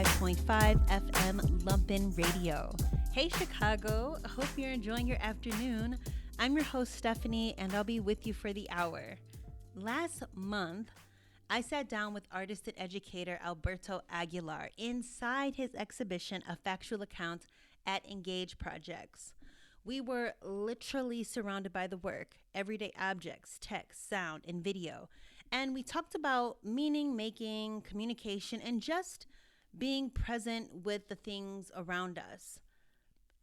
105.5 FM Lumpin' Radio. Hey Chicago, hope you're enjoying your afternoon. I'm your host Stephanie and I'll be with you for the hour. Last month, I sat down with artist and educator Alberto Aguilar inside his exhibition, A Factual Account at Engage Projects. We were literally surrounded by the work, everyday objects, text, sound, and video. And we talked about meaning making, communication, and just being present with the things around us.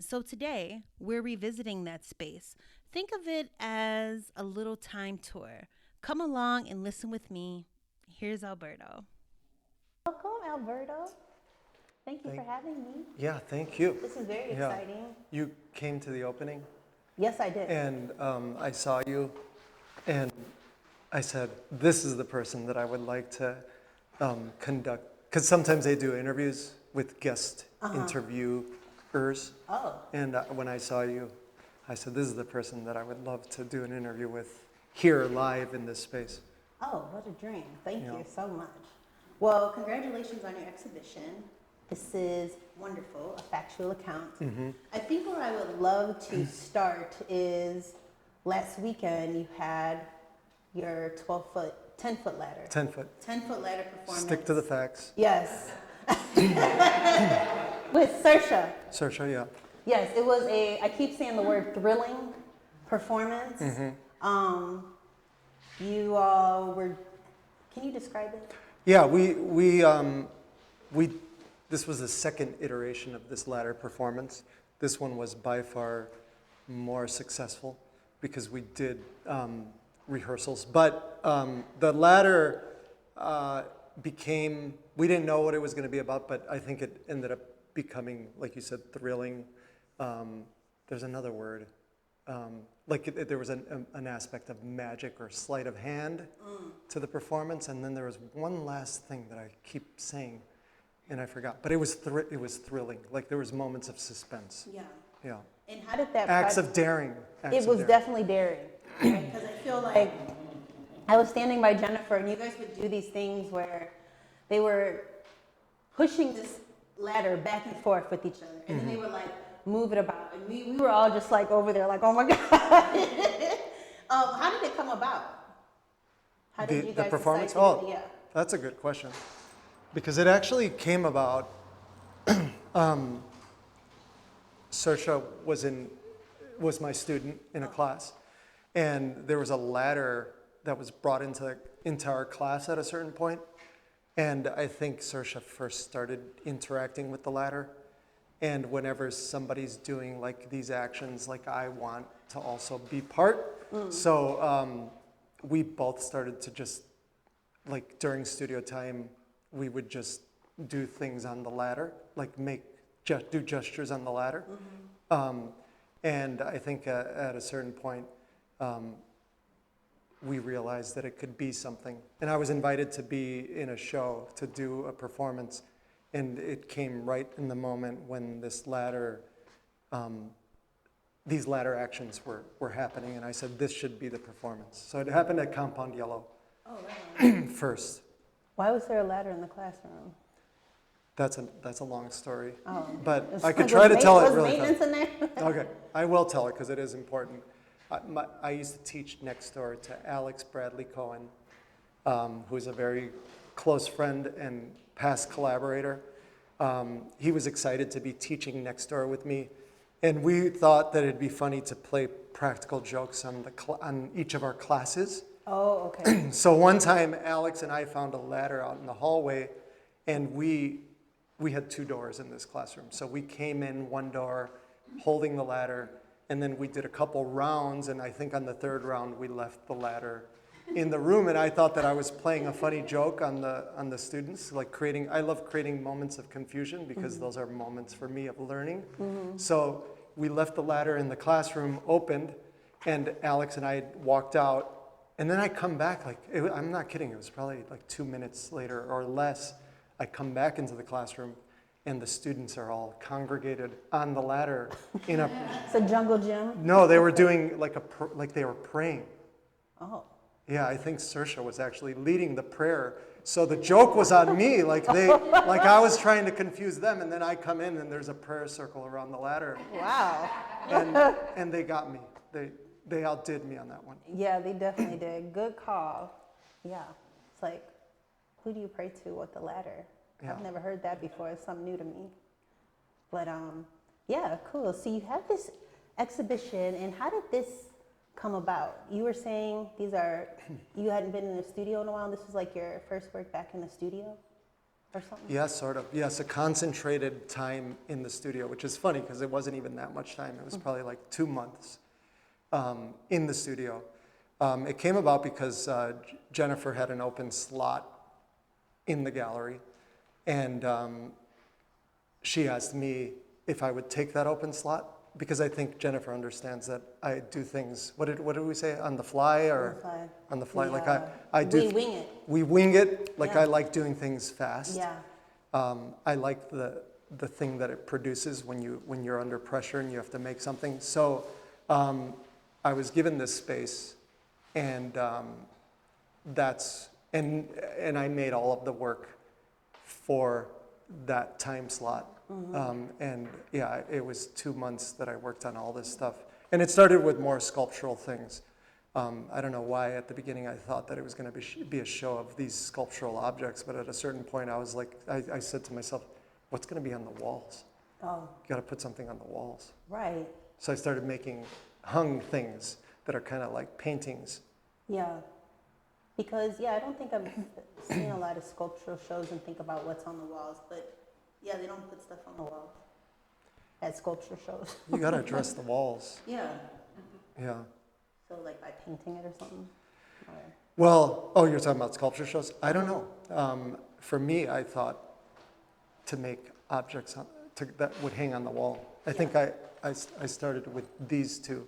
So today, we're revisiting that space. Think of it as a little time tour. Come along and listen with me. Here's Alberto. Welcome, Alberto. Thank you for having me. Yeah, thank you. This is very exciting. You came to the opening? Yes, I did. And I saw you, and I said, this is the person that I would like to conduct. Because sometimes they do interviews with guest interviewers. Oh. And when I saw you, I said, this is the person that I would love to do an interview with here live in this space. Oh, what a dream. Thank you so much. Well, congratulations on your exhibition. This is wonderful, A Factual Account. Mm-hmm. I think where I would love to start is last weekend you had your 10-foot ladder. 10-foot. 10-foot ladder performance. Stick to the facts. Yes. With Saoirse. Saoirse, yeah. Yes, it was I keep saying the word thrilling performance. Mm-hmm. You all were, can you describe it? Yeah, we this was the second iteration of this ladder performance. This one was by far more successful because we did rehearsals. But the ladder we didn't know what it was going to be about, but I think it ended up becoming, like you said, thrilling. There's another word. There was an aspect of magic or sleight of hand to the performance, and then there was one last thing that I keep saying, and I forgot. But it was thrilling. Like there was moments of suspense. Yeah. Yeah. And how did that? Acts of daring. It was definitely daring, because I feel like I was standing by Jennifer, and you guys would do these things where they were pushing this ladder back and forth with each other, and then they were like, move it about, and we were all just like over there like, oh my God. How did it come about? How did you guys the performance? decide to do it? Yeah. That's a good question, because it actually came about. Saoirse was my student in a class, and there was a ladder that was brought into our class at a certain point, and I think Saoirse first started interacting with the ladder. And whenever somebody's doing like these actions, like I want to also be part. So we both started to just, like during studio time, we would just do things on the ladder, like do gestures on the ladder. And I think at a certain point, we realized that it could be something. And I was invited to be in a show to do a performance. And it came right in the moment when these ladder actions were happening, and I said, this should be the performance. So it happened at Compound Yellow first. Why was there a ladder in the classroom? That's a long story, but I could try to tell it really fast. Was maintenance in there? Okay, I will tell it because it is important. I used to teach next door to Alex Bradley Cohen, who's a very close friend and past collaborator. He was excited to be teaching next door with me, and we thought that it'd be funny to play practical jokes on each of our classes. Oh, okay. So one time, Alex and I found a ladder out in the hallway, and we had two doors in this classroom. So we came in one door, holding the ladder, and then we did a couple rounds, and I think on the third round, we left the ladder in the room, and I thought that I was playing a funny joke on the students, like I love creating moments of confusion because those are moments for me of learning. So we left the ladder in the classroom opened, and Alex and I walked out, and then I come back, I'm not kidding, it was probably like 2 minutes later or less, I come back into the classroom, and the students are all congregated on the ladder in a... It's a jungle gym? No, they were doing like they were praying. Oh. Yeah, I think Saoirse was actually leading the prayer So the joke was on me, like I was trying to confuse them, and then I come in and there's a prayer circle around the ladder. Wow. And they got me. They outdid me on that one. Yeah, they definitely did. Good call. Yeah. It's like, who do you pray to with the ladder? Yeah. I've never heard that before. It's something new to me. But yeah, cool. So you have this exhibition, and how did this come about? You were saying you hadn't been in the studio in a while. This was like your first work back in the studio or something? Yeah, sort of. Yes, a concentrated time in the studio, which is funny because it wasn't even that much time. It was probably like 2 months in the studio. It came about because Jennifer had an open slot in the gallery, and she asked me if I would take that open slot, because I think Jennifer understands that I do things. What did we say, on the fly or on the fly? Like I do. We wing it. We wing it. Like Yeah. I like doing things fast. Yeah. I like the thing that it produces when you're under pressure and you have to make something. So I was given this space, and and I made all of the work for that time slot. And yeah, it was 2 months that I worked on all this stuff. And it started with more sculptural things. I don't know why at the beginning I thought that it was going to be a show of these sculptural objects, but at a certain point I was like, I said to myself, what's going to be on the walls? Oh. You got to put something on the walls. Right. So I started making hung things that are kind of like paintings. Yeah. Because, I don't think I've seen a lot of sculptural shows and think about what's on the walls, but yeah, they don't put stuff on the walls at sculpture shows. You got to address the walls. Yeah. Yeah. So like by painting it or something? Or... Well, you're talking about sculpture shows? I don't know. For me, I thought to make objects that would hang on the wall. I think I started with these two.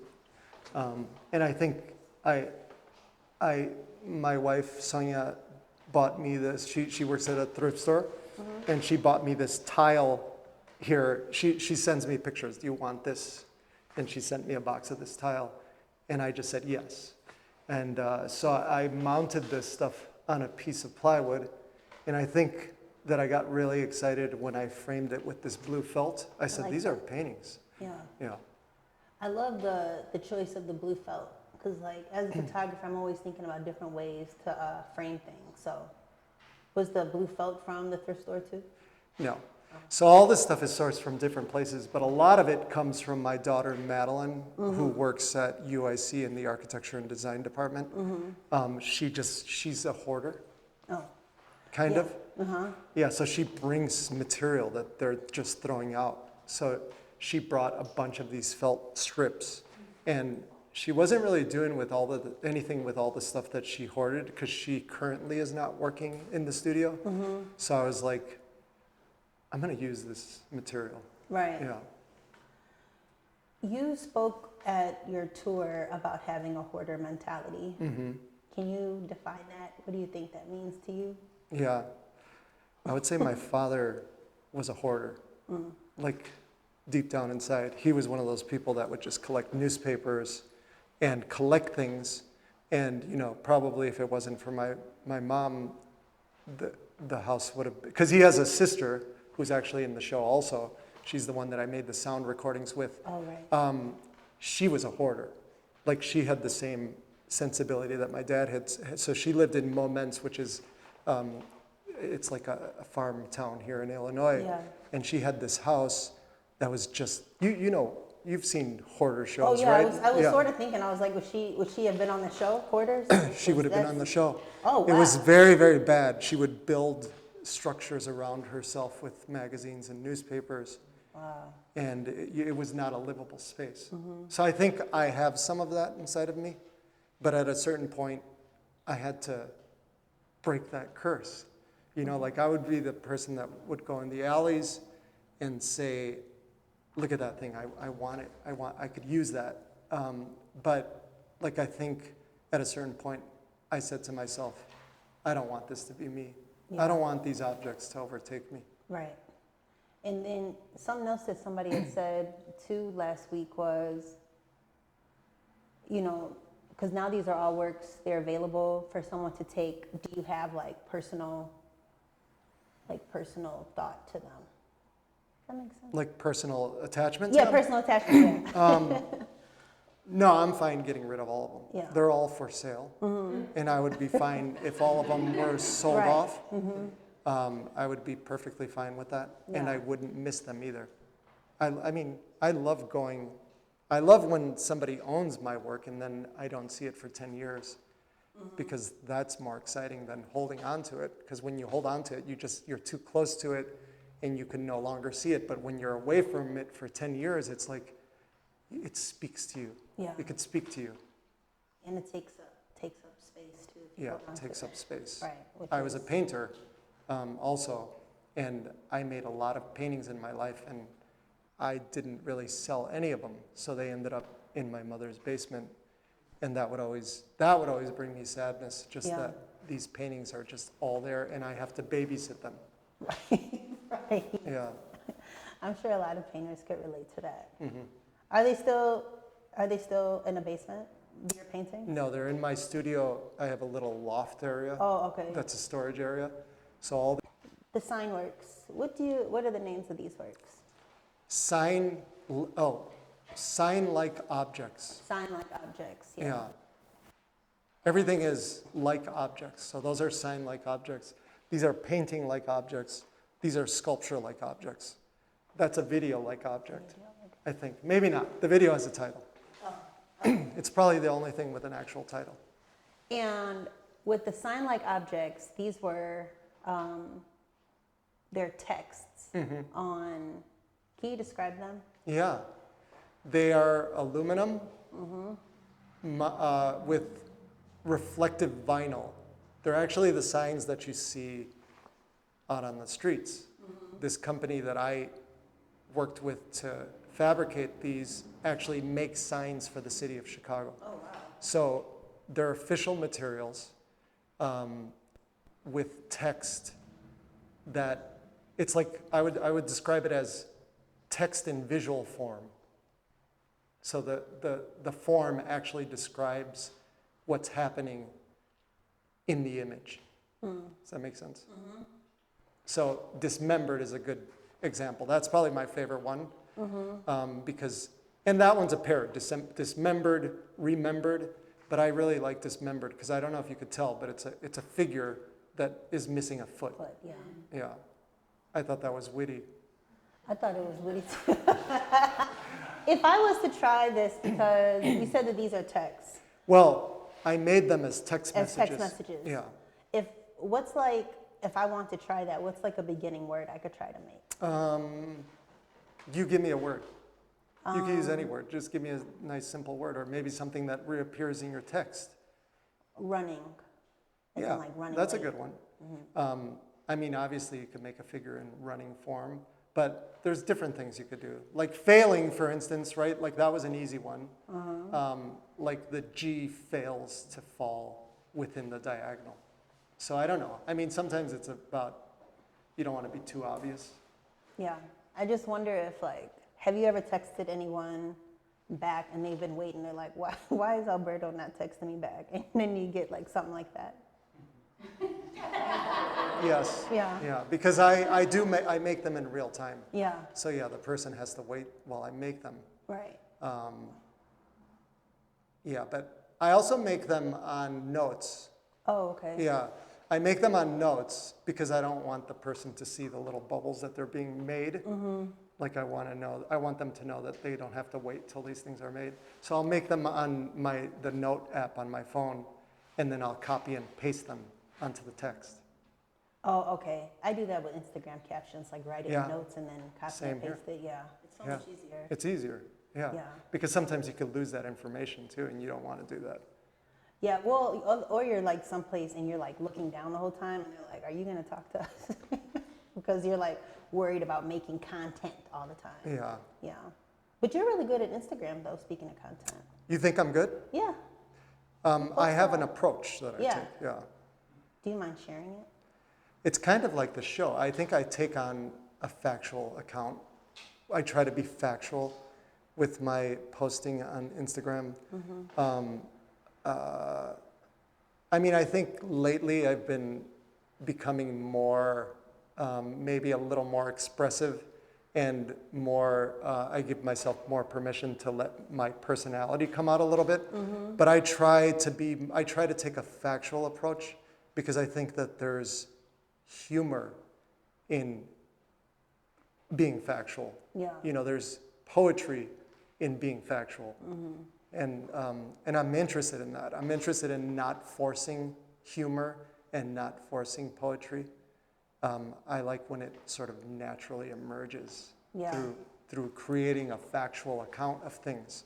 And I think my wife, Sonia, bought me this. She works at a thrift store, and she bought me this tile here. She sends me pictures. Do you want this? And she sent me a box of this tile, and I just said yes. And so I mounted this stuff on a piece of plywood, and I think that I got really excited when I framed it with this blue felt. I said, these are paintings. Yeah. Yeah. I love the choice of the blue felt. Because like as a photographer, I'm always thinking about different ways to frame things. So was the blue felt from the thrift store too? No. So all this stuff is sourced from different places, but a lot of it comes from my daughter, Madeline, who works at UIC in the architecture and design department. She's a hoarder. Oh. Kind of. Yeah, so she brings material that they're just throwing out. So she brought a bunch of these felt strips, and she wasn't really doing anything with all the stuff that she hoarded, because she currently is not working in the studio. So I was like, I'm going to use this material. Right. Yeah. You spoke at your tour about having a hoarder mentality. Can you define that? What do you think that means to you? Yeah. I would say my father was a hoarder. Like deep down inside, he was one of those people that would just collect newspapers and collect things. And, probably if it wasn't for my mom, the house would have, because he has a sister who's actually in the show also. She's the one that I made the sound recordings with. Oh, right. She was a hoarder. Like she had the same sensibility that my dad had. So she lived in Moments, which is, it's like a farm town here in Illinois. Yeah. And she had this house that was just, you've seen hoarder shows, right? I was sort of thinking, I was like, would she have been on the show, Hoarders? She would have been on the show. Oh, wow. It was very, very bad. She would build structures around herself with magazines and newspapers. Wow. And it was not a livable space. So I think I have some of that inside of me, but at a certain point, I had to break that curse. Like I would be the person that would go in the alleys and say, look at that thing, I want it, I could use that. But like I think at a certain point, I said to myself, I don't want this to be me. Yeah. I don't want these objects to overtake me. Right. And then something else that somebody had said too last week was, because now these are all works, they're available for someone to take. Do you have like personal thought to them? Does that make sense? Like personal attachment? Yeah, personal attachment. Yeah. No, I'm fine getting rid of all of them. Yeah. They're all for sale. And I would be fine if all of them were sold Right. off. I would be perfectly fine with that. And Yeah. I wouldn't miss them either. I mean, I love when somebody owns my work and then I don't see it for 10 years. Because that's more exciting than holding on to it. Because when you hold on to it, you're too close to it and you can no longer see it. But when you're away from it for 10 years, it's like, it speaks to you. Yeah. It could speak to you. And it takes up space too. If you Yeah, hold on it to takes up space. Right. I was a painter also, and I made a lot of paintings in my life, and I didn't really sell any of them. So they ended up in my mother's basement, and that would always bring me sadness, just Yeah. that these paintings are just all there, and I have to babysit them. Right. Yeah. I'm sure a lot of painters could relate to that. Are they still in a basement? Your paintings? No, they're in my studio. I have a little loft area. Oh, okay. That's a storage area. So all The sign works. What are the names of these works? sign-like objects. Sign-like objects. Yeah. Everything is like objects. So those are sign-like objects. These are painting-like objects. These are sculpture-like objects. That's a video-like object, I think. Maybe not. The video has a title. It's probably the only thing with an actual title. And with the sign-like objects, these were their texts on. Can you describe them? Yeah. They are aluminum with reflective vinyl. They're actually the signs that you see out on the streets. This company that I worked with to fabricate these actually makes signs for the city of Chicago. Oh, wow. So they're official materials with text that it's like I would describe it as text in visual form. So the form actually describes what's happening in the image. Does that make sense? So dismembered is a good example. That's probably my favorite one because, and that one's a pair, dismembered, remembered, but I really like dismembered because I don't know if you could tell, but it's a figure that is missing a foot. Yeah. Yeah. I thought that was witty. I thought it was witty too. If I was to try this, because you said that these are texts. Well, I made them as text messages. As text messages. Yeah. If I want to try that, what's like a beginning word I could try to make? You give me a word. You can use any word. Just give me a nice simple word, or maybe something that reappears in your text. Running. As in, Yeah, like running that's late. a good one. I mean, obviously you could make a figure in running form, but there's different things you could do. Like failing, for instance, right? Like that was an easy one. Like the G fails to fall within the diagonal. So I don't know. I mean, sometimes it's about, you don't want to be too obvious. Yeah. I just wonder if have you ever texted anyone back and they've been waiting? They're like, why is Alberto not texting me back? And then you get like something like that. Yes. Yeah. Yeah, because I make them in real time. Yeah. So yeah, the person has to wait while I make them. Right. Yeah, but I also make them on notes. Oh, okay. Yeah, I make them on notes because I don't want the person to see the little bubbles that they're being made. Like I want them to know that they don't have to wait till these things are made. So I'll make them on the note app on my phone, and then I'll copy and paste them onto the text. Oh, okay. I do that with Instagram captions, like writing notes and then copy and paste it. Yeah. It's so much easier. It's easier. Yeah. Because sometimes you could lose that information too, and you don't want to do that. Yeah, well, or you're like someplace and you're like looking down the whole time and they're like, are you going to talk to us? Because you're like worried about making content all the time. Yeah. Yeah. But you're really good at Instagram though, speaking of content. You think I'm good? Yeah. I have an approach that I take. Yeah. Do you mind sharing it? It's kind of like the show. I think I take on a factual account. I try to be factual with my posting on Instagram. I mean, I think lately I've been becoming more, maybe a little more expressive and more, I give myself more permission to let my personality come out a little bit. But I try to take a factual approach because I think that there's humor in being factual. Yeah. You know, there's poetry in being factual. And I'm interested in that. I'm interested in not forcing humor and not forcing poetry. I like when it sort of naturally emerges through creating a factual account of things.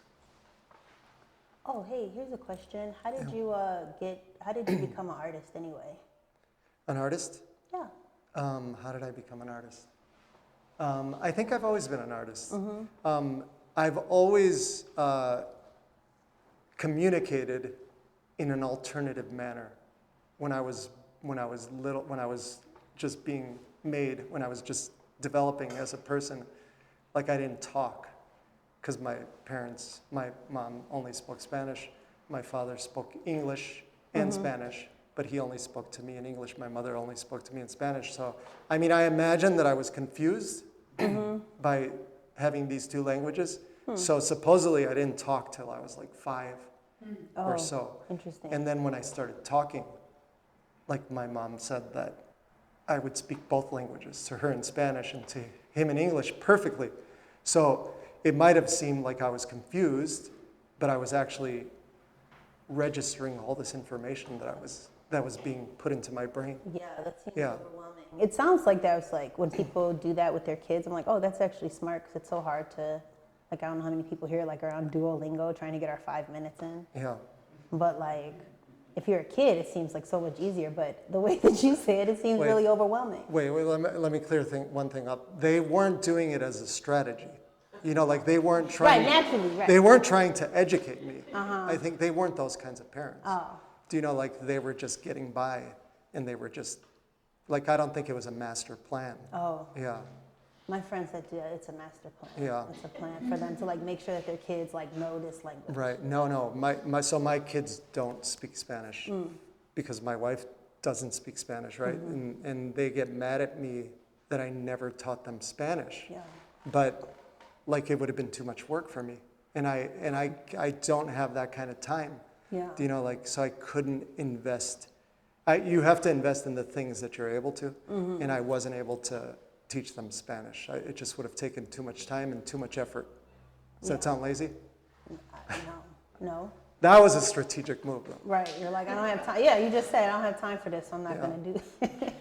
Oh, hey, here's a question. How did you become an artist anyway? An artist? Yeah. How did I become an artist? I think I've always been an artist. I've always communicated in an alternative manner. When I was little, when I was just being made, when I was just developing as a person, like I didn't talk because my mom only spoke Spanish. My father spoke English and Spanish, but he only spoke to me in English. My mother only spoke to me in Spanish. So, I mean, I imagine that I was confused by having these two languages. So supposedly I didn't talk till I was like 5 or so. Interesting. And then when I started talking, like my mom said that I would speak both languages, to her in Spanish and to him in English perfectly. So it might have seemed like I was confused, but I was actually registering all this information that was being put into my brain. Yeah, that seems overwhelming. It sounds like that was like when people do that with their kids, I'm like, oh, that's actually smart because it's so hard to, like, I don't know how many people here like are on Duolingo trying to get our 5 minutes in. Yeah. But like, if you're a kid, it seems like so much easier. But the way that you say it, it seems really overwhelming. Wait, let me clear one thing up. They weren't doing it as a strategy. You know, like they weren't trying. Right, naturally, right. They weren't trying to educate me. I think they weren't those kinds of parents. Oh. Do you know, like they were just getting by, and they were just, like I don't think it was a master plan. Oh. Yeah. My friend said, yeah, it's a master plan. Yeah. It's a plan for them to like make sure that their kids like know this language. Right. No. My kids don't speak Spanish because my wife doesn't speak Spanish, right? And they get mad at me that I never taught them Spanish. Yeah. But like it would have been too much work for me, and I don't have that kind of time. Yeah. Do you know, like, so I couldn't invest. You have to invest in the things that you're able to, and I wasn't able to teach them Spanish. It just would have taken too much time and too much effort. Does that sound lazy? No. That was a strategic move, though. Right. You're like, I don't have time. Yeah, you just said I don't have time for this, so I'm not going to do it.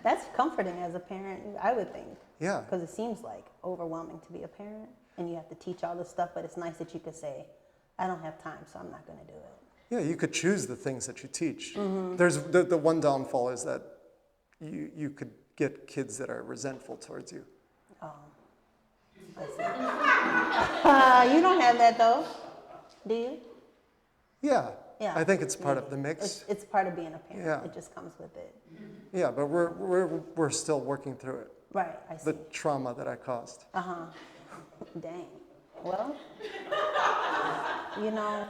That's comforting as a parent, I would think. Yeah. Because it seems like overwhelming to be a parent, and you have to teach all this stuff, but it's nice that you could say, I don't have time, so I'm not going to do it. Yeah, you could choose the things that you teach. There's the one downfall is that you could get kids that are resentful towards you. Oh, I see. You don't have that though, do you? Yeah. Yeah. I think it's part of the mix. It's part of being a parent. Yeah. It just comes with it. Yeah, but we're still working through it. Right. I see. The trauma that I caused. Dang. Well, you know,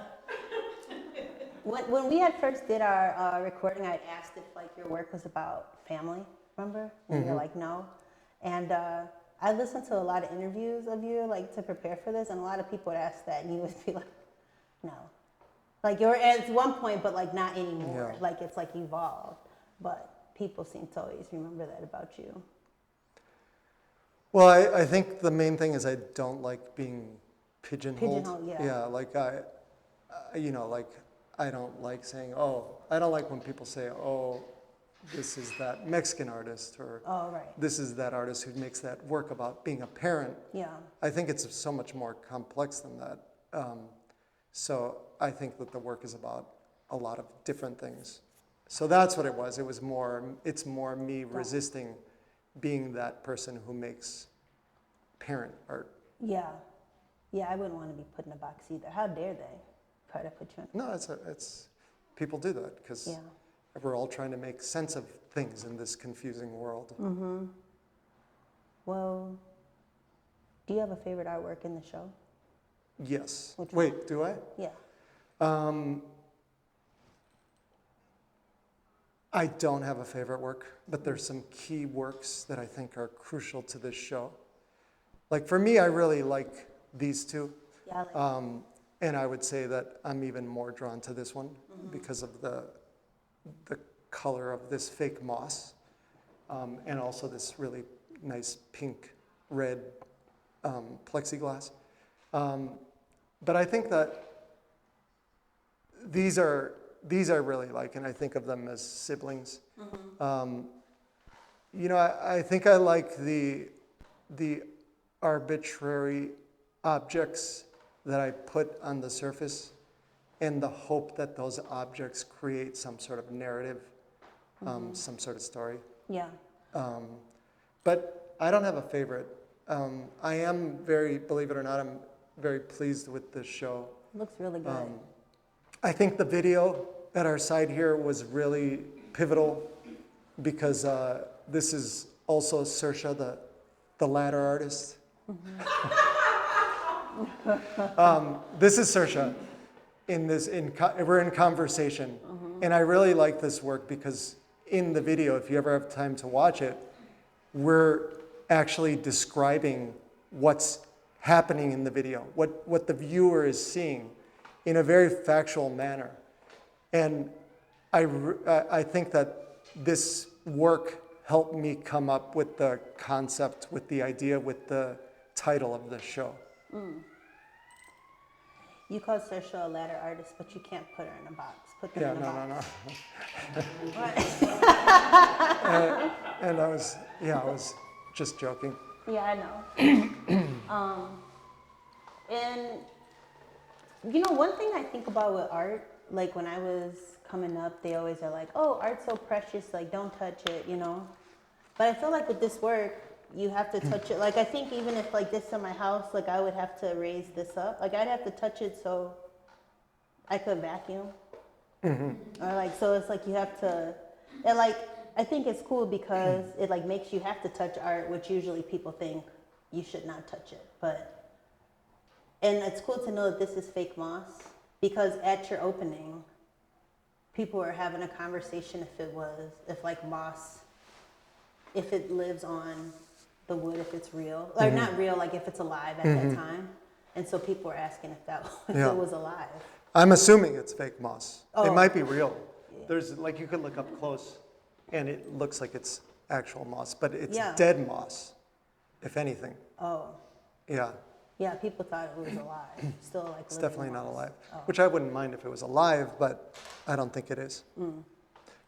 when we had first did our recording, I asked if like your work was about family. Remember? And you're like, no. And I listened to a lot of interviews of you, like to prepare for this, and a lot of people would ask that, and you would be like, no. Like you're at one point, but like not anymore. Yeah. Like it's like evolved. But people seem to always remember that about you. Well, I think the main thing is I don't like being pigeonholed. Yeah, like I don't like saying, I don't like when people say, this is that Mexican artist, or this is that artist who makes that work about being a parent. Yeah. I think it's so much more complex than that. So I think that the work is about a lot of different things. So that's what it was. It's more me resisting being that person who makes parent art. Yeah. Yeah, I wouldn't want to be put in a box either. How dare they try to put you in? No, it's people do that because we're all trying to make sense of things in this confusing world. Well, do you have a favorite artwork in the show? Yes. Which Wait, do I? Yeah. I don't have a favorite work, but there's some key works that I think are crucial to this show. Like for me, I really like these two. Yeah, I like And I would say that I'm even more drawn to this one because of the color of this fake moss, and also this really nice pink red plexiglass. But I think that these I really like, and I think of them as siblings. You know, I think I like the arbitrary objects that I put on the surface and the hope that those objects create some sort of narrative, some sort of story. Yeah. But I don't have a favorite. I am believe it or not, I'm very pleased with this show. Looks really good. I think the video at our side here was really pivotal because this is also Saoirse, the ladder artist. This is Saoirse. We're in conversation, and I really like this work because in the video, if you ever have time to watch it, we're actually describing what's happening in the video, what the viewer is seeing in a very factual manner. And I think that this work helped me come up with the concept, with the idea, with the title of the show. You call Saoirse a ladder artist, but you can't put her in a box. Put them in a box. No. And I was just joking. Yeah, I know. And you know, one thing I think about with art, like when I was coming up, they always are like, "Oh, art's so precious, like don't touch it," you know. But I feel like with this work, you have to touch it. Like I think even if like this in my house, like I would have to raise this up. Like I'd have to touch it so I could vacuum. Or like, so it's like you have to, and like, I think it's cool because it like makes you have to touch art, which usually people think you should not touch it. And it's cool to know that this is fake moss because at your opening, people were having a conversation if like moss, if it lives on the wood, if it's real, or not real, like if it's alive at that time. And so people were asking if it was alive. I'm assuming it's fake moss. Oh. It might be real. Yeah. There's like, you could look up close and it looks like it's actual moss, but it's dead moss, if anything. Oh. Yeah. Yeah, people thought it was alive. Still like It's definitely moss. not alive, Oh. which I wouldn't mind if it was alive, but I don't think it is.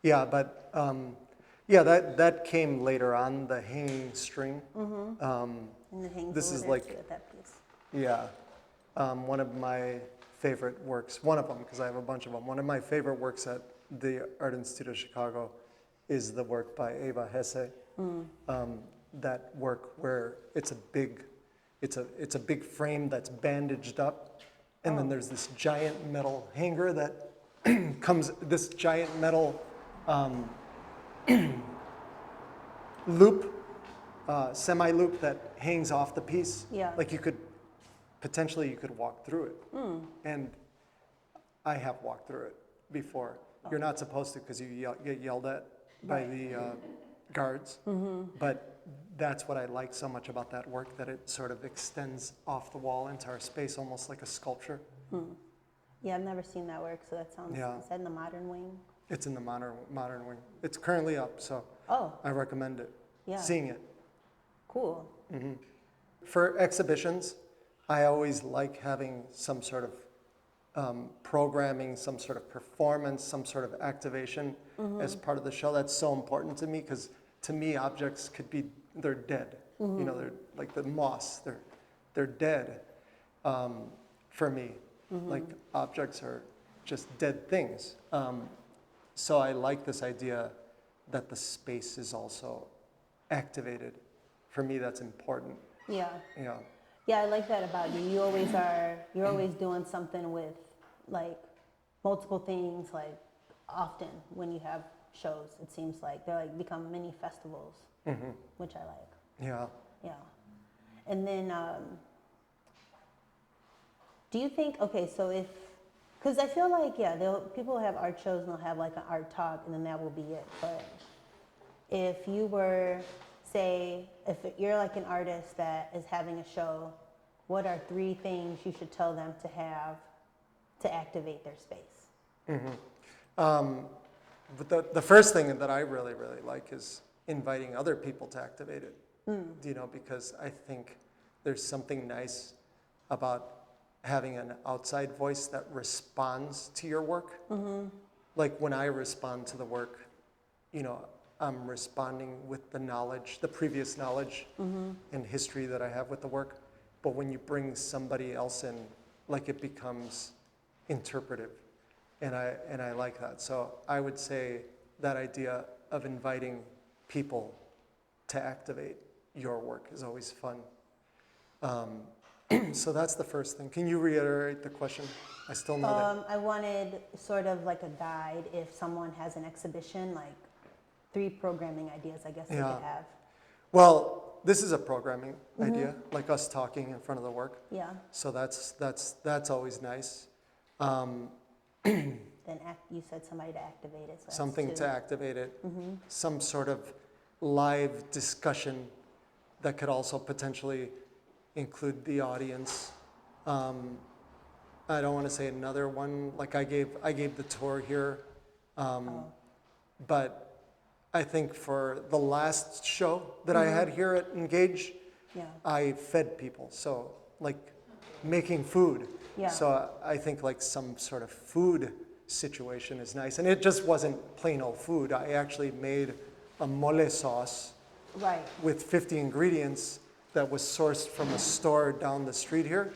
Yeah, but that came later on, the hanging string. And it hangs This over is there like, too at that piece. yeah, one of my favorite works, one of them, because I have a bunch of them. One of my favorite works at the Art Institute of Chicago is the work by Eva Hesse. That work where it's a big frame that's bandaged up, and then there's this giant metal hanger that this giant metal loop, semi-loop that hangs off the piece. Yeah. Like you could walk through it. And I have walked through it before. You're not supposed to because you get yelled at by the guards. But that's what I like so much about that work, that it sort of extends off the wall into our space, almost like a sculpture. Yeah, I've never seen that work, so that sounds, is that in the modern wing? It's in the modern wing. It's currently up, so I recommend it. Yeah. Seeing it. Cool. For exhibitions, I always like having some sort of programming, some sort of performance, some sort of activation as part of the show. That's so important to me because to me, objects they're dead. You know, they're like the moss, they're dead for me. Like objects are just dead things. So I like this idea that the space is also activated. For me, that's important. Yeah. Yeah. Yeah, I like that about you. You're always doing something with like multiple things, like often when you have shows, it seems like they're like become mini festivals, which I like. Yeah. Yeah. And then, do you think, okay, so if, Because I feel like, people have art shows and they'll have like an art talk and then that will be it. But if you were, say, if you're like an artist that is having a show, what are 3 things you should tell them to have to activate their space? But the first thing that I really, really like is inviting other people to activate it. Because I think there's something nice about having an outside voice that responds to your work. Like when I respond to the work, I'm responding with the knowledge, the previous knowledge and history that I have with the work. But when you bring somebody else in, like it becomes interpretive. And I like that. So I would say that idea of inviting people to activate your work is always fun. So that's the first thing. Can you reiterate the question? I still know that. I wanted sort of like a guide if someone has an exhibition, like 3 programming ideas, I guess they could have. Well, this is a programming idea, like us talking in front of the work. Yeah. So that's always nice. Then you said somebody to activate it. So that's Something 2. to activate it. Some sort of live discussion that could also potentially include the audience. I don't want to say another one. Like I gave the tour here, but I think for the last show that I had here at Engage, I fed people. So like making food. Yeah. So I think like some sort of food situation is nice. And it just wasn't plain old food. I actually made a mole sauce with 50 ingredients that was sourced from a store down the street here.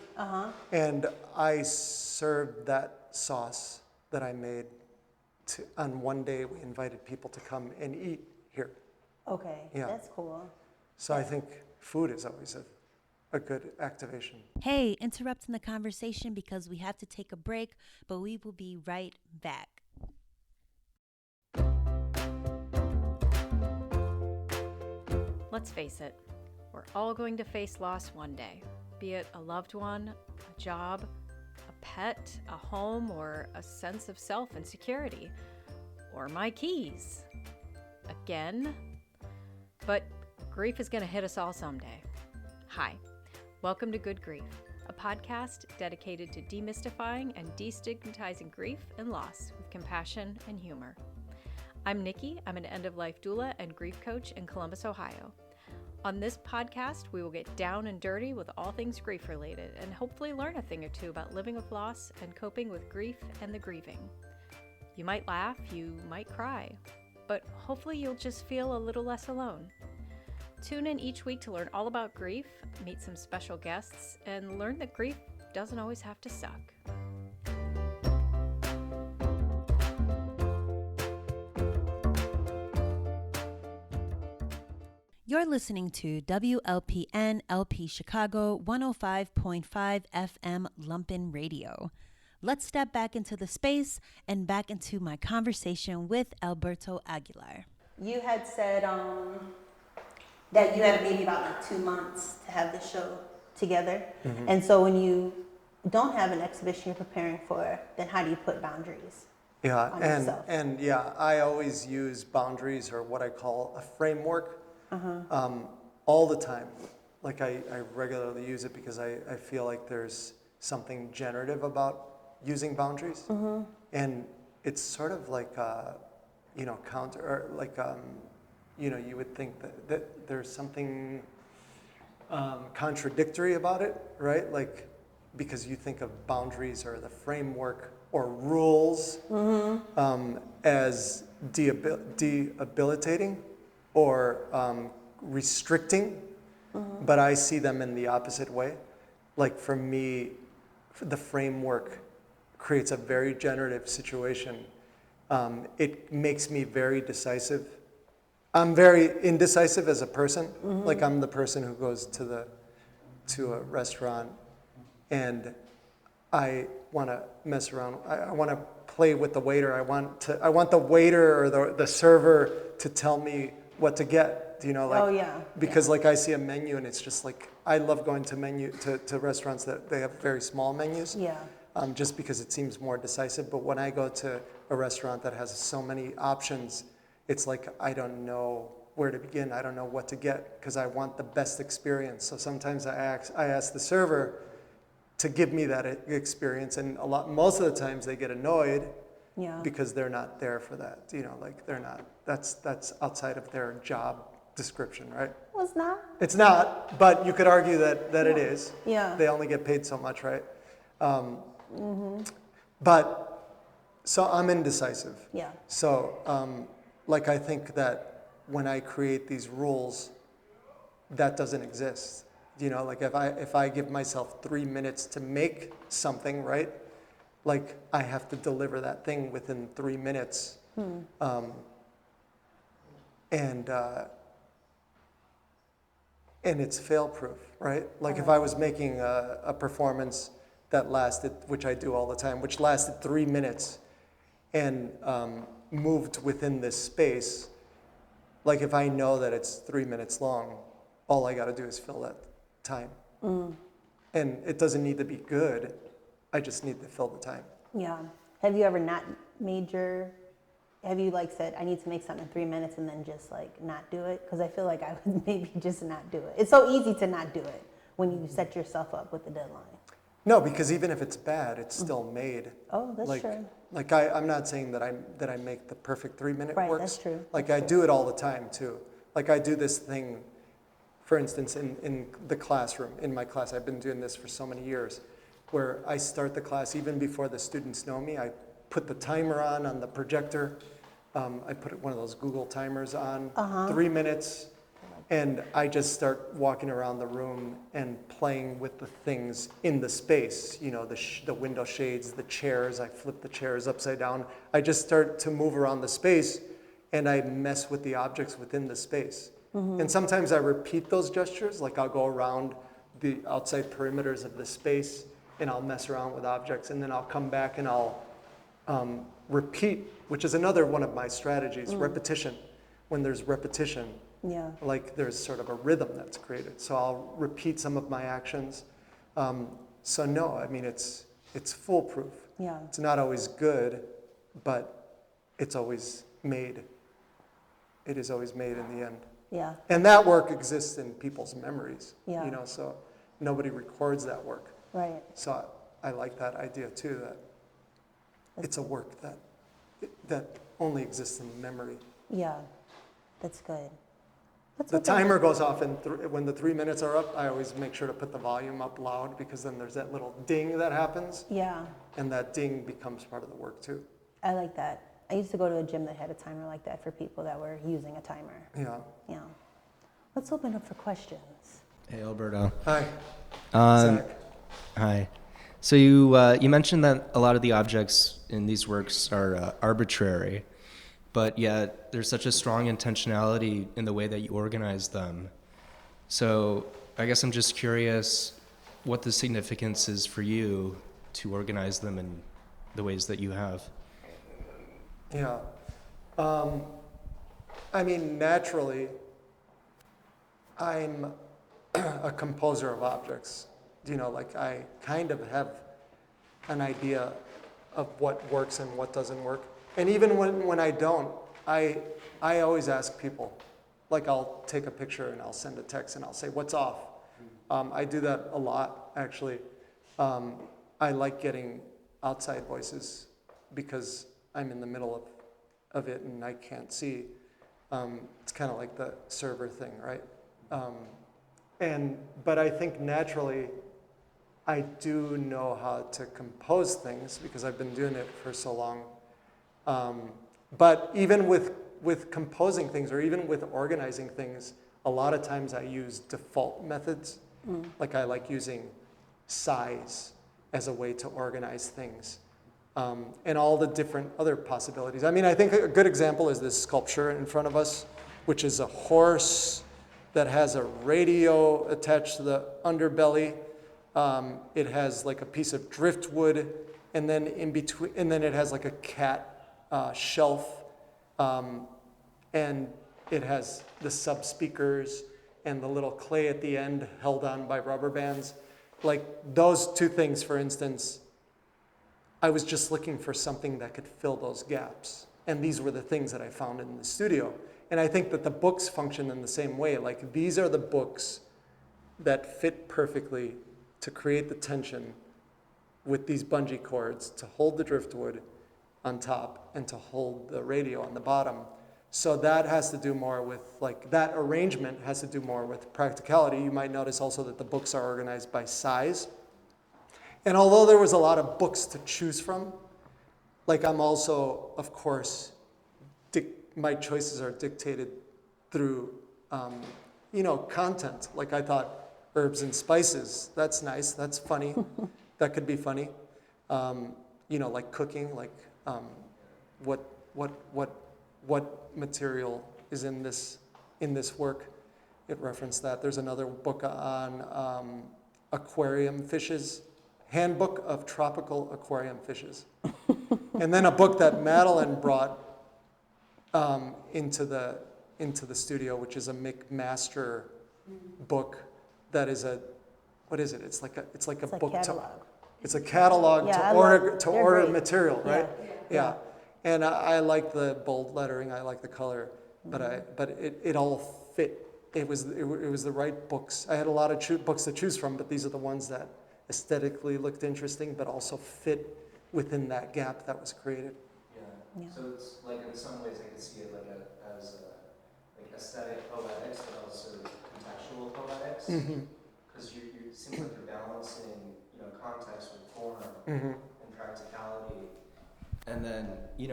And I served that sauce that I made on one day. We invited people to come and eat here. Okay, that's cool. So I think food is always a good activation. Hey, interrupting the conversation because we have to take a break, but we will be right back. Let's face it, we're all going to face loss one day, be it a loved one, a job, a pet, a home, or a sense of self and security, or my keys. Again. But grief is going to hit us all someday. Hi, welcome to Good Grief, a podcast dedicated to demystifying and destigmatizing grief and loss with compassion and humor. I'm Nikki. I'm an end-of-life doula and grief coach in Columbus, Ohio. On this podcast, we will get down and dirty with all things grief-related and hopefully learn a thing or two about living with loss and coping with grief and the grieving. You might laugh, you might cry, but hopefully you'll just feel a little less alone. Tune in each week to learn all about grief, meet some special guests, and learn that grief doesn't always have to suck. You're listening to WLPN LP Chicago 105.5 FM Lumpen Radio. Let's step back into the space and back into my conversation with Alberto Aguilar. You had said that you had maybe about like 2 months to have the show together. And so when you don't have an exhibition you're preparing for, then how do you put boundaries on yourself? And I always use boundaries, or what I call a framework, all the time. Like I regularly use it because I feel like there's something generative about using boundaries. And it's sort of like counter, or like you would think that there's something contradictory about it, right? Like, because you think of boundaries or the framework or rules as debilitating or restricting, but I see them in the opposite way. Like for me, the framework creates a very generative situation. It makes me very decisive. I'm very indecisive as a person. Like I'm the person who goes to a restaurant and I want to mess around. I want to play with the waiter. I want the waiter or the server to tell me what to get. Because like I see a menu and it's just like, I love going to restaurants that they have very small menus. just because it seems more decisive. But when I go to a restaurant that has so many options, it's like I don't know where to begin. I don't know what to get because I want the best experience. So sometimes I ask the server to give me that experience, and most of the times they get annoyed because they're not there for that. You know, like they're not. That's outside of their job description, right? Well, it's not. It's not, but you could argue that it is. Yeah. They only get paid so much, right? But so I'm indecisive. Yeah. So like I think that when I create these rules, that doesn't exist. You know, like if I give myself 3 minutes to make something, right? Like I have to deliver that thing within 3 minutes. And it's fail-proof, right? Like if I was making a performance that lasted, which I do all the time, which lasted 3 minutes and moved within this space, like if I know that it's 3 minutes long, all I gotta do is fill that time. And it doesn't need to be good, I just need to fill the time. Yeah. Have you ever not have you like said, I need to make something in 3 minutes and then just like not do it? Because I feel like I would maybe just not do it. It's so easy to not do it when you set yourself up with the deadline. No, because even if it's bad, it's still made. Oh, that's true. Like I'm not saying that I make the perfect 3 minute Right, works. that's true. Like I do it all the time too. Like I do this thing, for instance, in the classroom, in my class, I've been doing this for so many years, where I start the class even before the students know me. I put the timer on the projector. I put one of those Google timers on, 3 minutes, and I just start walking around the room and playing with the things in the space. You know, the window shades, the chairs. I flip the chairs upside down. I just start to move around the space, and I mess with the objects within the space. And sometimes I repeat those gestures, like I'll go around the outside perimeters of the space, and I'll mess around with objects, and then I'll come back and I'll repeat, which is another one of my strategies, repetition. When there's repetition, like there's sort of a rhythm that's created. So I'll repeat some of my actions. So no, I mean, it's foolproof. Yeah. It's not always good, but it's always made. It is always made in the end. Yeah. And that work exists in people's memories, Yeah. you know, so nobody records that work. Right. So I like that idea too, that it's a work that only exists in memory. Yeah. That's good. The timer goes off, and when the 3 minutes are up, I always make sure to put the volume up loud, because then there's that little ding that happens. Yeah. And that ding becomes part of the work too. I like that. I used to go to a gym that had a timer like that for people that were using a timer. Yeah. Yeah. Let's open up for questions. Hey, Alberto. Hi. Zach. Hi. So you mentioned that a lot of the objects in these works are arbitrary, but yet there's such a strong intentionality in the way that you organize them. So I guess I'm just curious what the significance is for you to organize them in the ways that you have. Yeah. I mean, naturally, I'm a composer of objects. You know, like I kind of have an idea of what works and what doesn't work. And even when I don't, I always ask people. Like I'll take a picture and I'll send a text and I'll say, what's off? I do that a lot, actually. I like getting outside voices because I'm in the middle of it and I can't see. It's kind of like the server thing, right? But I think naturally I do know how to compose things because I've been doing it for so long. But even with composing things or even with organizing things, a lot of times I use default methods. Like I like using size as a way to organize things. And all the different other possibilities. I mean, I think a good example is this sculpture in front of us, which is a horse that has a radio attached to the underbelly. It has like a piece of driftwood, and then in between, and then it has like a cat shelf, and it has the sub speakers and the little clay at the end held on by rubber bands. Like those two things, for instance, I was just looking for something that could fill those gaps. And these were the things that I found in the studio. And I think that the books function in the same way. Like, these are the books that fit perfectly to create the tension with these bungee cords, to hold the driftwood on top and to hold the radio on the bottom. So that has to do more with, like, that arrangement has to do more with practicality. You might notice also that the books are organized by size. And although there was a lot of books to choose from, like, I'm also, of course, my choices are dictated through, content. Like, I thought herbs and spices, that's nice, that's funny, that could be funny. Like cooking, like what material is in this work. It referenced that. There's another book on aquarium fishes, Handbook of Tropical Aquarium Fishes. And then a book that Madeline brought into the studio, which is a McMaster book that is what is it? It's like a book catalog. It's a catalog Yeah, to order great. material, right? Yeah. And I like the bold lettering, I like the color, but it all fit. It was the right books. I had a lot of books to choose from, but these are the ones that aesthetically looked interesting, but also fit within that gap that was created. Yeah. So it's like, in some ways I could see it as like aesthetic poetics, but also contextual poetics. Because it seems like you're balancing, context with form and practicality. And then,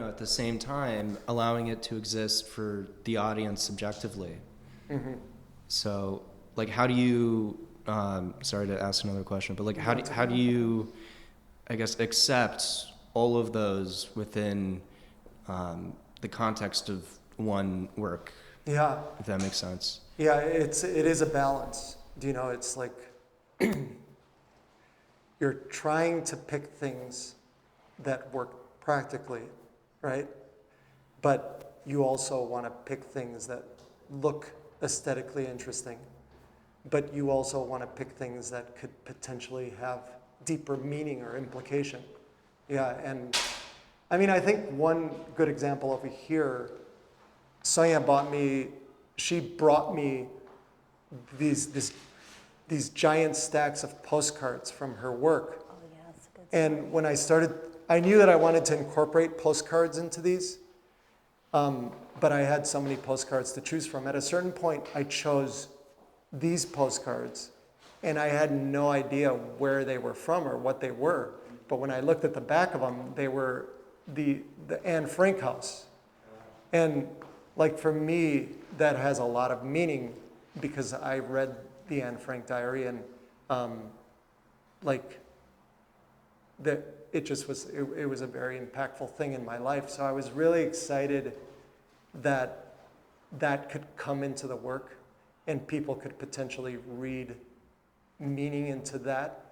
at the same time, allowing it to exist for the audience subjectively. So, like, how do you, sorry to ask another question, but like, how do you, I guess, accept all of those within the context of one work? Yeah. If that makes sense. Yeah, it is a balance. It's like you're trying to pick things that work practically, right? But you also want to pick things that look aesthetically interesting. But you also want to pick things that could potentially have deeper meaning or implication. Yeah, and I mean, I think one good example over here, Sonia she brought me these giant stacks of postcards from her work. Oh, yeah, that's good. And when I knew that I wanted to incorporate postcards into these, but I had so many postcards to choose from. At a certain point, I chose these postcards, and I had no idea where they were from or what they were. But when I looked at the back of them, they were the Anne Frank house. And like, for me, that has a lot of meaning because I read the Anne Frank diary, and it was a very impactful thing in my life. So I was really excited that could come into the work and people could potentially read meaning into that.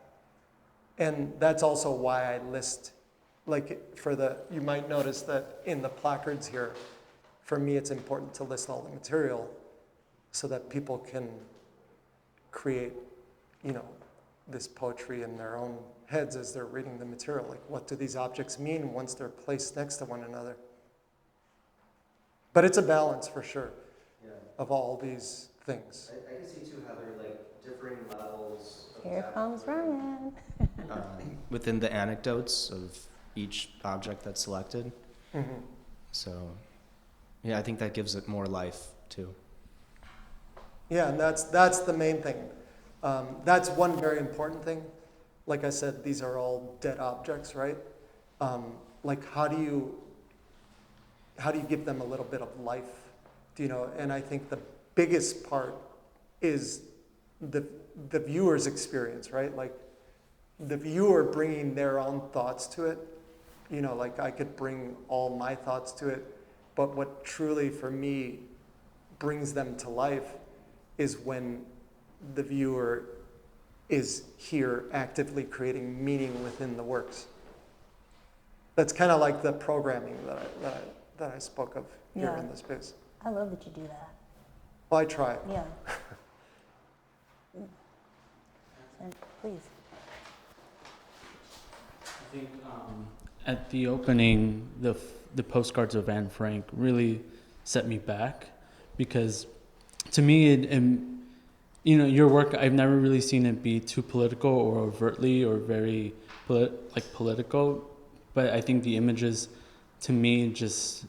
And that's also why I list, like, you might notice that in the placards here, for me, it's important to list all the material so that people can create, this poetry in their own heads as they're reading the material. Like, what do these objects mean once they're placed next to one another? But it's a balance for sure of all these things. I can see too how they're like differing levels of Here comes Ryan. within the anecdotes of each object that's selected. So, yeah, I think that gives it more life too. Yeah, and that's the main thing. That's one very important thing. Like I said, these are all dead objects, right? Like, how do you give them a little bit of life? And I think the biggest part is the viewer's experience, right? Like, the viewer bringing their own thoughts to it. Like, I could bring all my thoughts to it, but what truly for me brings them to life is when the viewer is here actively creating meaning within the works. That's kind of like the programming that I spoke of here in the space. I love that you do that. Well, I try. Yeah. And please. think at the opening, the postcards of Anne Frank really set me back, because to me, your work, I've never really seen it be too political or overtly or very political, but I think the images, to me, just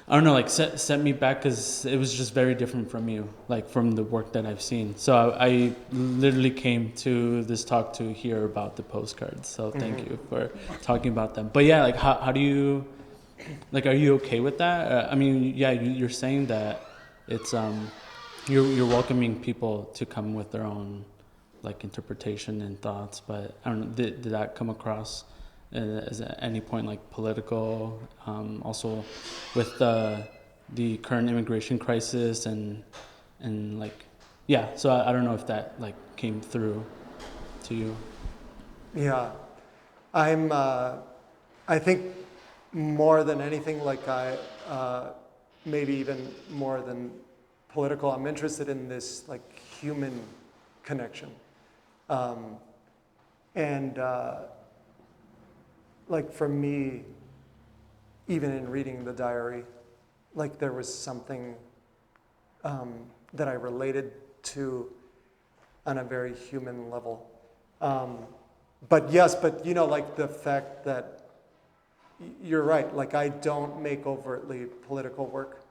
I don't know, set me back, because it was just very different from you, from the work that I've seen. So I literally came to this talk to hear about the postcards. So thank you for talking about them. But yeah, how do you, are you okay with that? You're saying that it's you're welcoming people to come with their own interpretation and thoughts. But I don't know, did that come across as at any point political, also with the current immigration crisis and so I don't know if that came through to you. Yeah, I think more than anything, maybe even more than political, I'm interested in this human connection, and for me, even in reading the diary, there was something that I related to on a very human level. But the fact that you're right, I don't make overtly political work,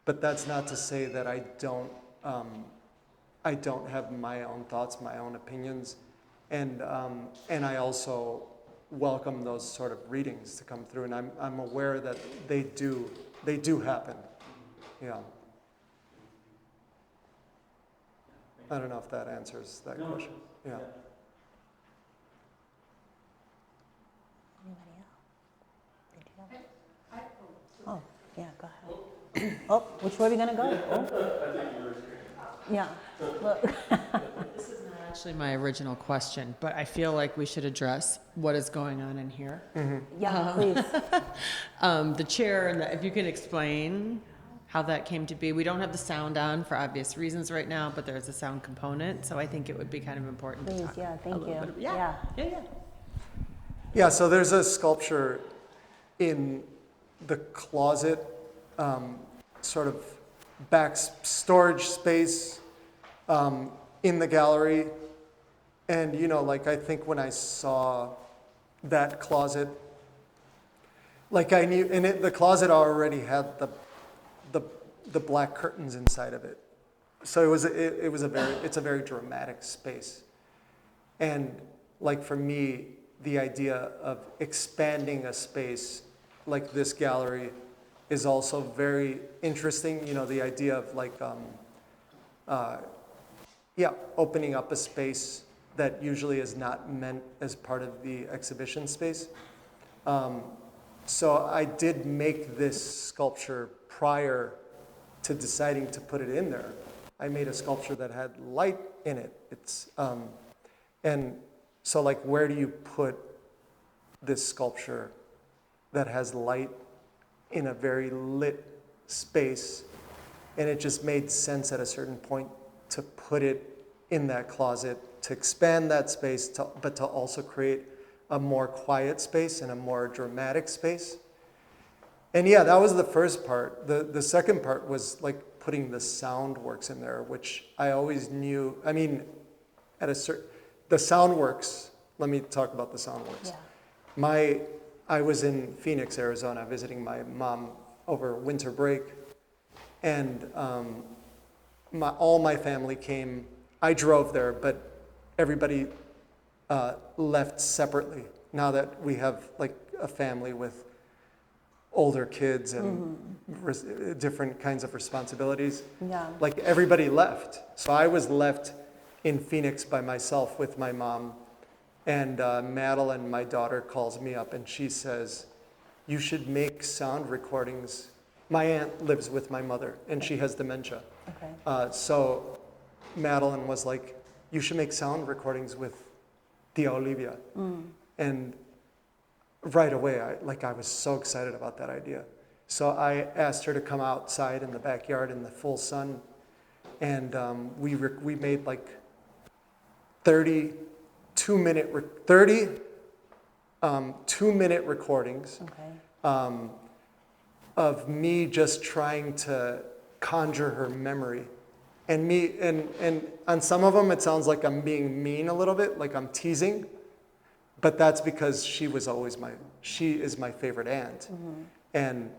but that's not to say that I don't have my own thoughts, my own opinions, and I also welcome those sort of readings to come through, and I'm aware that they do happen. Yeah. I don't know if that answers that question. Yeah. Anybody else? Did you have? Oh, yeah, go ahead. Oh, which way are we gonna go? Oh. Yeah. Look. This is not actually my original question, but I feel like we should address what is going on in here. Mm-hmm. Yeah, please. The chair, and if you can explain how that came to be. We don't have the sound on for obvious reasons right now, but there's a sound component, so I think it would be kind of important Please, to talk yeah, thank a little you. bit. Yeah. Yeah, so there's a sculpture in the closet, sort of back storage space in the gallery. And, I think when I saw that closet, I knew, and the closet already had the black curtains inside of it. So it's a very dramatic space. And for me, the idea of expanding a space like this gallery is also very interesting. The idea of opening up a space that usually is not meant as part of the exhibition space. So I did make this sculpture prior to deciding to put it in there. I made a sculpture that had light in it. And so where do you put this sculpture that has light in a very lit space? And it just made sense at a certain point to put it in that closet, to expand that space, but to also create a more quiet space and a more dramatic space. And yeah, that was the first part. The second part was putting the sound works in there, which I always knew. I mean, the sound works. Let me talk about the sound works. Yeah. I was in Phoenix, Arizona, visiting my mom over winter break, and all my family came. I drove there, but everybody left separately. Now that we have a family with older kids and different kinds of responsibilities, everybody left. So I was left in Phoenix by myself with my mom. And Madeline, my daughter, calls me up and she says, "You should make sound recordings." My aunt lives with my mother and she has dementia. Okay. So Madeline was like, "You should make sound recordings with Tia Olivia." And right away, I was so excited about that idea. So I asked her to come outside in the backyard in the full sun. And we made 30 30 2-minute recordings Okay. of me just trying to conjure her memory. And on some of them, it sounds like I'm being mean a little bit, like I'm teasing, but that's because she is my favorite aunt. And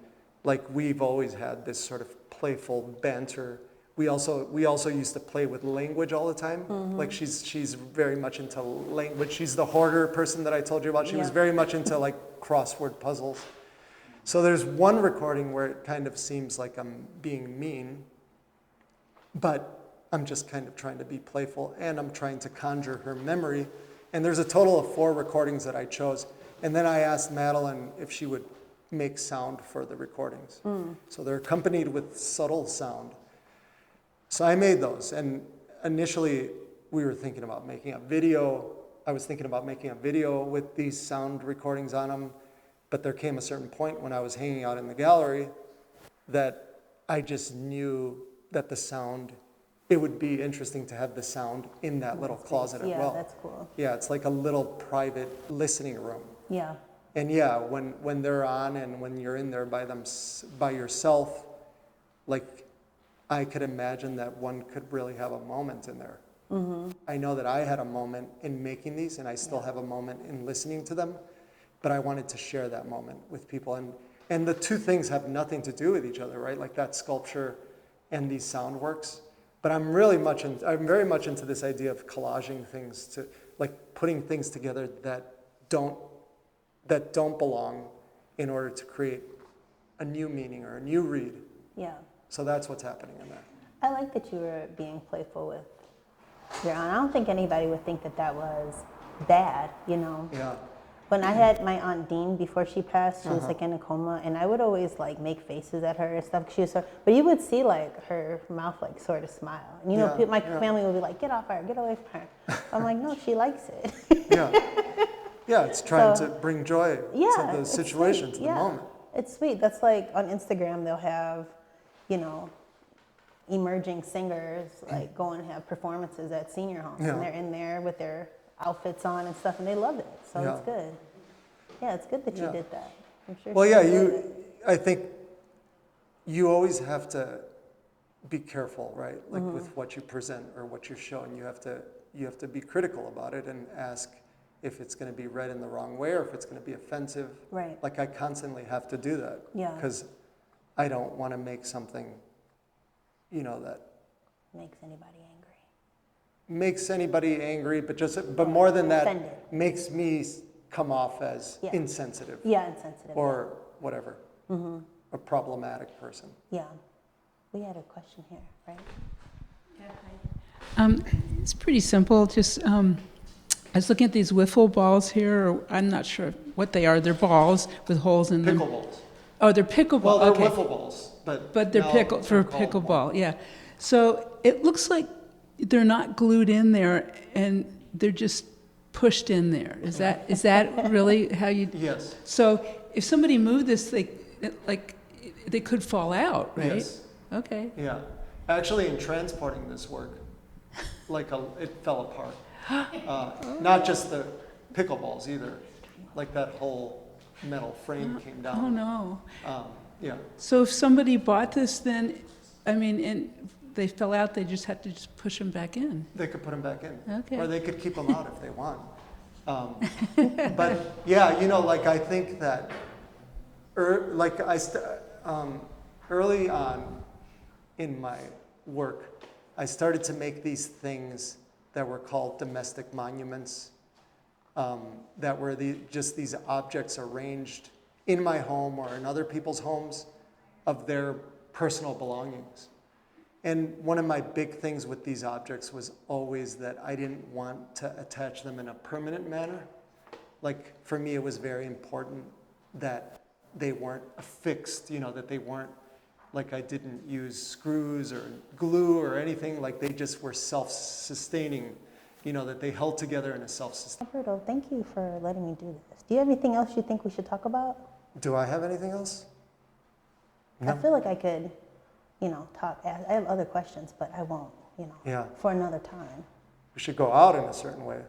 like we've always had this sort of playful banter. We also used to play with language all the time. Like she's very much into language. She's the hoarder person that I told you about. She was very much into like crossword puzzles. So there's one recording where it kind of seems like I'm being mean, but I'm just kind of trying to be playful, and I'm trying to conjure her memory. And there's a total of 4 recordings that I chose. And then I asked Madeline if she would make sound for the recordings. So they're accompanied with subtle sound. So I made those. And initially, we were thinking about making a video. I was thinking about making a video with these sound recordings on them. But there came a certain point when I was hanging out in the gallery that I just knew that the sound, it would be interesting to have the sound in that little closet as well. Yeah, that's cool. Yeah, it's like a little private listening room. Yeah. And yeah, when they're on and when you're in there by yourself, like I could imagine that one could really have a moment in there. I know that I had a moment in making these, and I still have a moment in listening to them, but I wanted to share that moment with people. And the two things have nothing to do with each other, right? Like that sculpture and these sound works. But I'm very much into this idea of collaging things, to like putting things together that don't belong in order to create a new meaning or a new read. Yeah. So that's what's happening in there. I like that you were being playful with your aunt. I don't think anybody would think that was bad, you know? Yeah. When I had my Aunt Dean before she passed, she was like in a coma, and I would always like make faces at her and stuff. She was but you would see like her mouth like sort of smile. And you know, my family would be like, "Get off her, get away from her." I'm like, "No, she likes it." Yeah, it's trying to bring joy to the situation, to the moment. It's sweet. That's like on Instagram, they'll have, you know, emerging singers like go and have performances at senior homes, and they're in there with their outfits on and stuff, and they love it. So it's good. Yeah, it's good that you did that. I'm sure. Well, yeah, I think you always have to be careful, right? Like with what you present or what you're showing, you have to be critical about it and ask if it's going to be read in the wrong way or if it's going to be offensive. Right. Like I constantly have to do that. Yeah. Because I don't want to make something, you know, that makes anybody angry. Makes anybody angry, but more than that, offended. Makes me come off as insensitive. Yeah, insensitive. Or whatever. A problematic person. Yeah. We had a question here, right? It's pretty simple. Just I was looking at these wiffle balls here. Or I'm not sure what they are. They're balls with holes in them. Pickleballs. Oh, they're pickleball. Well, they're okay. wiffle balls, but they're now for called pickleball. Yeah. So it looks like they're not glued in there, and they're just pushed in there. Is that really how you? Yes. So if somebody moved this, they could fall out, right? Yes. Okay. Yeah. Actually, in transporting this work, it fell apart. Not just the pickleballs either. Like that whole metal frame came down. Oh no. Yeah. So if somebody bought this, then, I mean, and they fell out, they just had to just push them back in. They could put them back in. Okay. Or they could keep them out if they want. But yeah, you know, like I think that, early on in my work, I started to make these things that were called domestic monuments, that were just these objects arranged in my home or in other people's homes of their personal belongings. And one of my big things with these objects was always that I didn't want to attach them in a permanent manner. Like for me, it was very important that they weren't affixed, you know, that they weren't, like I didn't use screws or glue or anything, like they just were self-sustaining, you know, that they held together in a self-sustaining. Alberto, thank you for letting me do this. Do you have anything else you think we should talk about? Do I have anything else? No. I feel like I could, you know, talk. I have other questions, but I won't, you know, for another time. We should go out in a certain way.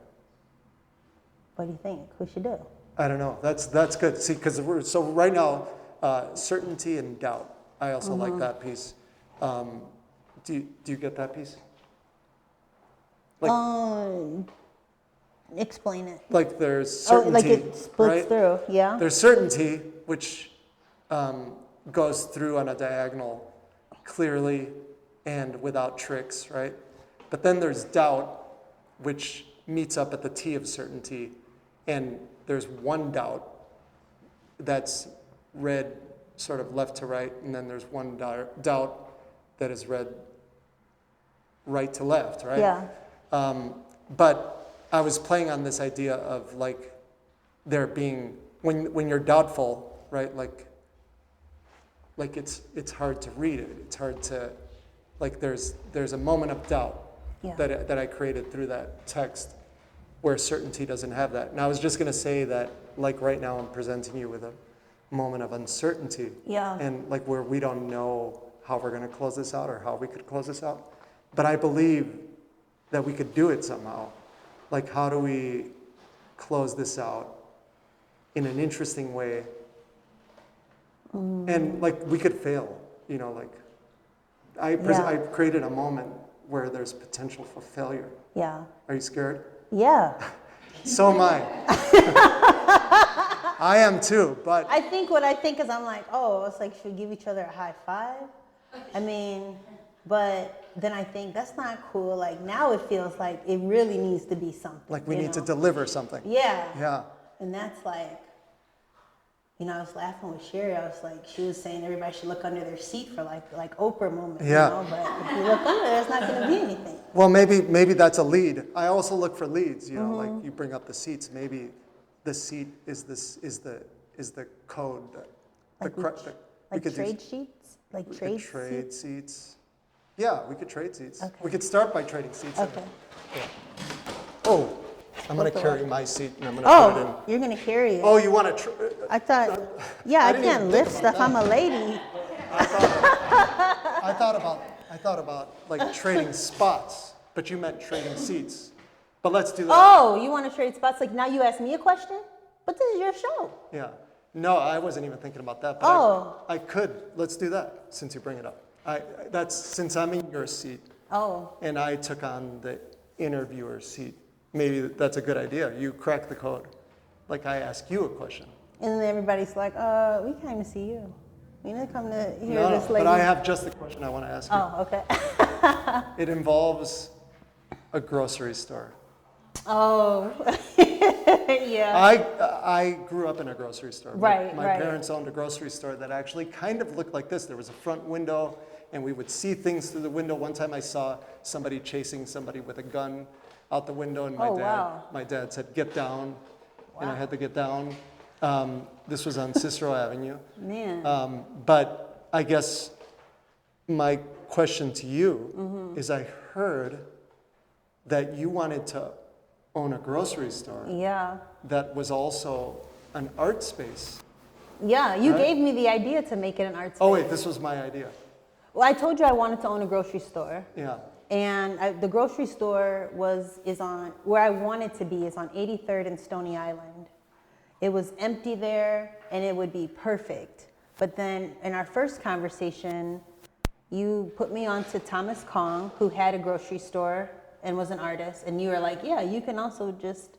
What do you think? Who should do? I don't know. That's good. See, because so right now, certainty and doubt. I also like that piece. Do you get that piece? Like, Explain it. like there's certainty, like it splits right? through, yeah? There's certainty, which goes through on a diagonal clearly and without tricks, right? But then there's doubt, which meets up at the T of certainty, and there's one doubt that's read sort of left to right, and then there's one doubt that is read right to left, right? Yeah. But I was playing on this idea of like there being, when you're doubtful, right? Like it's hard to read it. It's hard to, like there's a moment of doubt that I created through that text where certainty doesn't have that. And I was just gonna say that like right now I'm presenting you with a moment of uncertainty. Yeah. And like where we don't know how we're gonna close this out or how we could close this out. But I believe that we could do it somehow. Like how do we close this out in an interesting way? And like we could fail, you know, like I created a moment where there's potential for failure. Yeah. Are you scared? Yeah. So am I. I am too, but What I think is I'm like, oh, it's like, should we give each other a high five? I mean, but then I think that's not cool. Like now it feels like it really needs to be something. like we need to deliver something. Yeah. Yeah. And that's like, you know, I was laughing with Sherry. I was like, she was saying everybody should look under their seat for like Oprah moment. Yeah. You know? But if you look under, there's not going to be anything. Well, maybe that's a lead. I also look for leads. You know, like you bring up the seats. Maybe the seat is the code. Like trade sheets? Like trade trade seats? seats. Yeah, we could trade seats. Okay. We could start by trading seats. Okay. Yeah. Oh, I'm going to the carry my seat and I'm going to put it in. Oh, you're going to carry it. Oh, you want to? I thought, yeah, I didn't can't even lift think about stuff. I'm a lady. I thought about like trading spots, but you meant trading seats. But let's do that. Oh, you want to trade spots? Like now you ask me a question? But this is your show. Yeah. No, I wasn't even thinking about that. But Oh. I could. Let's do that since you bring it up. That's since I'm in your seat Oh, and I took on the interviewer seat. Maybe that's a good idea. You crack the code. Like I ask you a question. and then everybody's like, we came to see you. We didn't come to hear No, this lady. but I have just the question I want to ask you. Oh, okay. It involves a grocery store. Oh, yeah. I grew up in a grocery store. Right, My right. parents owned a grocery store that actually kind of looked like this. There was a front window, and we would see things through the window. One time I saw somebody chasing somebody with a gun out the window, and my dad said, "Get down," and I had to get down. This was on Cicero Avenue. Man. But I guess my question to you is, I heard that you wanted to own a grocery store Yeah. that was also an art space. Yeah, you Right. gave me the idea to make it an art space. Oh wait, this was my idea. Well, I told you I wanted to own a grocery store. Yeah. And the grocery store is on, where I wanted to be is on 83rd and Stony Island. It was empty there and it would be perfect. But then in our first conversation, you put me on to Thomas Kong, who had a grocery store and was an artist. And you were like, yeah, you can also just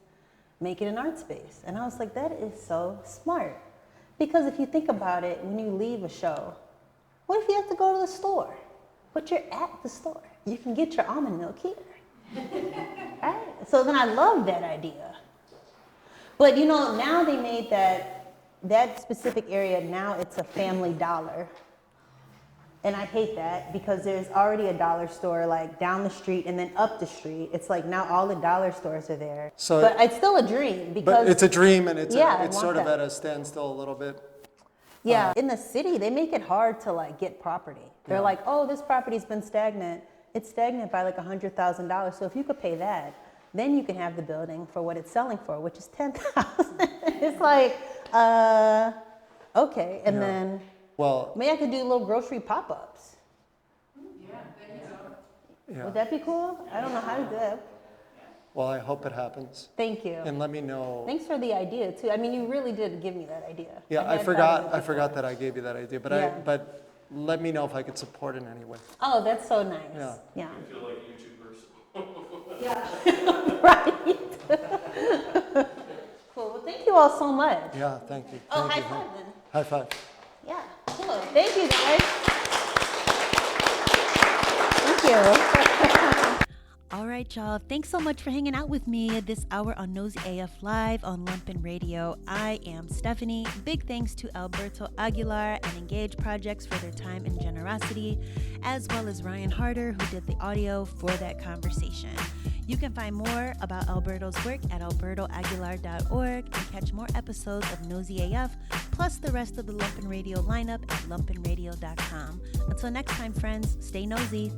make it an art space. And I was like, that is so smart. Because if you think about it, when you leave a show, what if you have to go to the store? But you're at the store. You can get your almond milk here. Right? So then I love that idea. But you know, now they made that specific area, now it's a Family Dollar. And I hate that because there's already a dollar store like down the street and then up the street. It's like now all the dollar stores are there. So- but it's still a dream because But it's a dream, and it's I it's want sort of that. at a standstill a little bit. Yeah, in the city, they make it hard to like get property. They're Yeah. like, oh, this property's been stagnant. It's stagnant by like $100,000. So if you could pay that, then you can have the building for what it's selling for, which is $10,000. It's like, okay. And Yeah. then Well, maybe I could do little grocery pop-ups. yeah. Would that be cool? I don't know how to do that. Well, I hope it happens. Thank you. And let me know. Thanks for the idea too. I mean, you really did give me that idea. Yeah, I had thought of it forgot before. that I gave you that idea, but Yeah. but let me know if I could support in any way. Oh, that's so nice. Yeah. Yeah. I feel like YouTubers. Yeah. Right. Cool. Well, thank you all so much. Yeah, thank you. Oh, Thank high you. five then. High five. Yeah. Cool. Thank you, guys. Thank you. All right, y'all. Thanks so much for hanging out with me this hour on noseyAF Live on Lumpen Radio. I am Stephanie. Big thanks to Alberto Aguilar and Engage Projects for their time and generosity, as well as Ryan Harder, who did the audio for that conversation. You can find more about Alberto's work at albertoaguilar.org and catch more episodes of noseyAF, plus the rest of the Lumpen Radio lineup at lumpenradio.com. Until next time, friends, stay nosy.